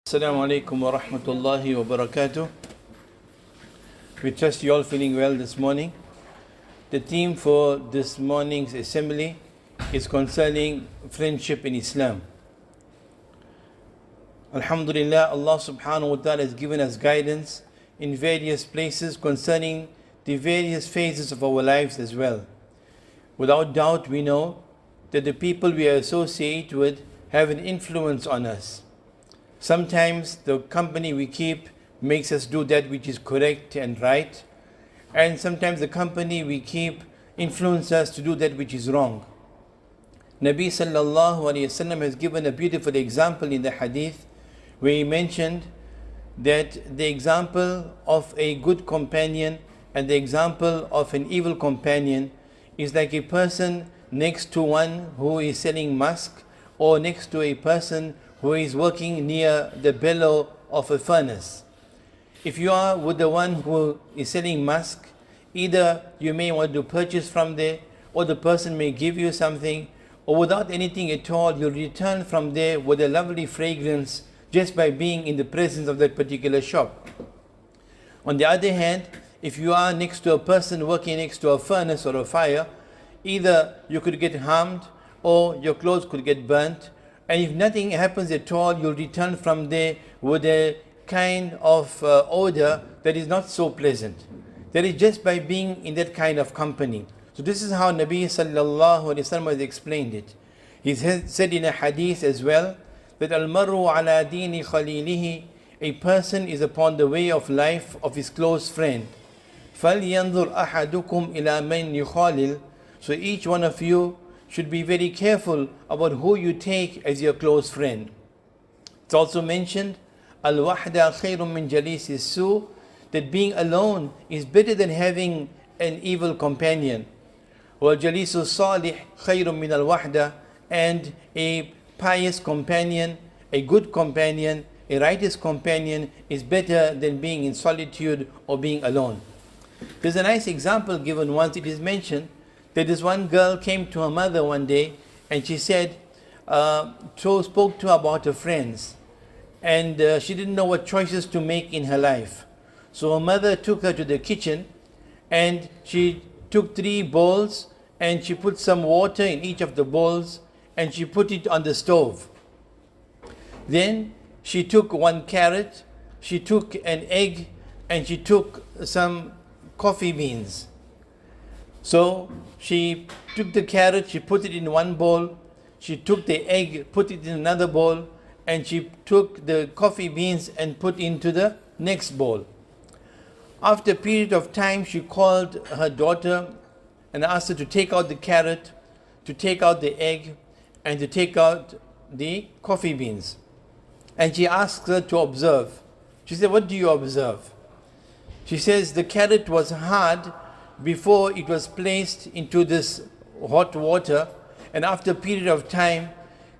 Assalamu alaikum wa rahmatullahi wa barakatuh. We trust you all feeling well this morning. The theme for this morning's assembly is concerning friendship in Islam. Alhamdulillah, Allah subhanahu wa ta'ala has given us guidance in various places concerning the various phases of our lives as well. Without doubt, we know that the people we associate with have an influence on us. Sometimes the company we keep makes us do that which is correct and right, and sometimes the company we keep influences us to do that which is wrong. Nabi sallallahu alayhi wasallam has given a beautiful example in the hadith where he mentioned that the example of a good companion and the example of an evil companion is like a person next to one who is selling musk, or next to a person who is working near the bellow of a furnace. If you are with the one who is selling musk, either you may want to purchase from there, or the person may give you something, or without anything at all, you'll return from there with a lovely fragrance just by being in the presence of that particular shop. On the other hand, if you are next to a person working next to a furnace or a fire, either you could get harmed or your clothes could get burnt. And if nothing happens at all, you'll return from there with a kind of odor that is not so pleasant. That is just by being in that kind of company. So this is how Nabi sallallahu alaihi wasallam has explained it. He said in a hadith as well that al-mar'u ala dini khalilihi, a person is upon the way of life of his close friend. فَلْيَنْظُرْ أَحَدُكُمْ إِلَى مَنْ يُخَالِلْ. So each one of you should be very careful about who you take as your close friend. It's also mentioned, al-wahda khayrun min jalisi su, that being alone is better than having an evil companion. Wal jalisu salih khayrun min al-wahda, and a pious companion, a good companion, a righteous companion is better than being in solitude or being alone. There's a nice example given once. It is mentioned that this one girl came to her mother one day and she said, spoke to her about her friends, and she didn't know what choices to make in her life. So her mother took her to the kitchen and she took 3 bowls and she put some water in each of the bowls and she put it on the stove. Then she took 1 carrot, she took an egg, and she took some coffee beans. So she took the carrot, she put it in one bowl, she took the egg, put it in another bowl, and she took the coffee beans and put into the next bowl. After a period of time, she called her daughter and asked her to take out the carrot, to take out the egg, and to take out the coffee beans. And she asked her to observe. She said, "What do you observe?" She says, "The carrot was hard before it was placed into this hot water, and after a period of time,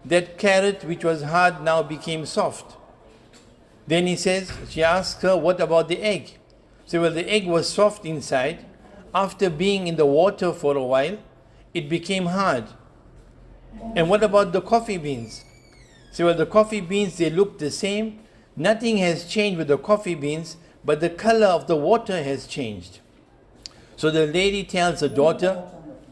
that carrot which was hard now became soft." Then she asked her, "What about the egg?" So, well, the egg was soft inside. After being in the water for a while, it became hard. "And what about the coffee beans?" So, well, the coffee beans, they look the same. Nothing has changed with the coffee beans, but the color of the water has changed. So the lady tells her daughter,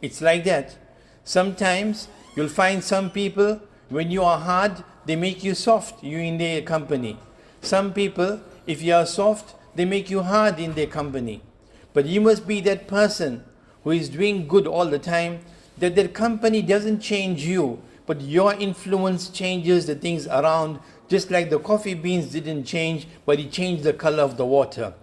it's like that. Sometimes you'll find some people, when you are hard, they make you soft, you in their company. Some people, if you are soft, they make you hard in their company. But you must be that person who is doing good all the time, that their company doesn't change you, but your influence changes the things around, just like the coffee beans didn't change, but it changed the color of the water.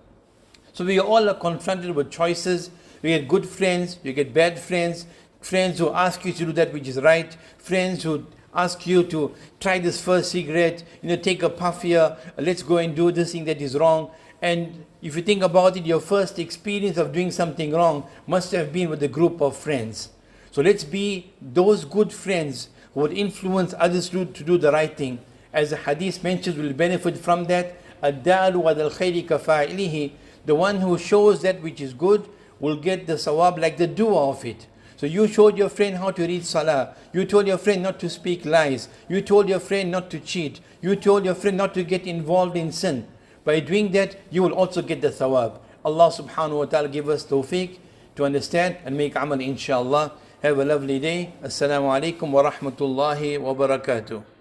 So we all are confronted with choices. We get good friends, you get bad friends, friends who ask you to do that which is right, friends who ask you to try this first cigarette, take a puff here, let's go and do this thing that is wrong. And if you think about it, your first experience of doing something wrong must have been with a group of friends. So let's be those good friends who would influence others to do the right thing. As the hadith mentions, we'll benefit from that. Ad-dalu ala al-khayri kafa'ilihi. The one who shows that which is good will get the sawab like the doer of it. So you showed your friend how to read salah. You told your friend not to speak lies. You told your friend not to cheat. You told your friend not to get involved in sin. By doing that, you will also get the thawab. Allah subhanahu wa ta'ala give us tawfiq to understand and make amal inshallah. Have a lovely day. Assalamu alaikum wa rahmatullahi wa barakatuh.